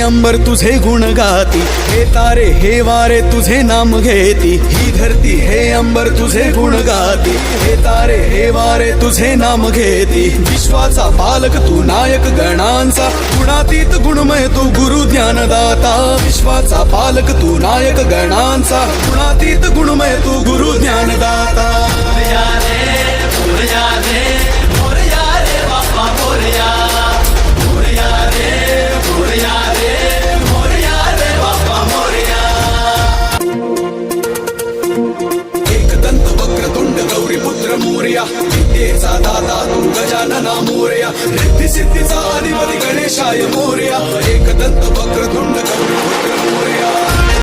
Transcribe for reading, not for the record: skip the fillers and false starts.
अंबर तुझे गुण गाती, हे तारे हे वारे तुझे नाम घेती, ही धरती हे अंबर तुझे गुण गाती, हे तारे हे वारे तुझे नाम घेती. विश्वाचा पालक तू नायक गणांचा, गुणातीत गुणमय तू गुरु ज्ञानदाता. विश्वाचा पालक तू नायक गणांचा, गुणातीत गुणमय तू गुरु ज्ञानदाता. एकदंत वक्रतुंड गौरीपुत्र मोरया, विद्येचा दाता तू गजानना मोरया, रिद्धी सिद्धीचा अधिपती गणेशाय मोरया.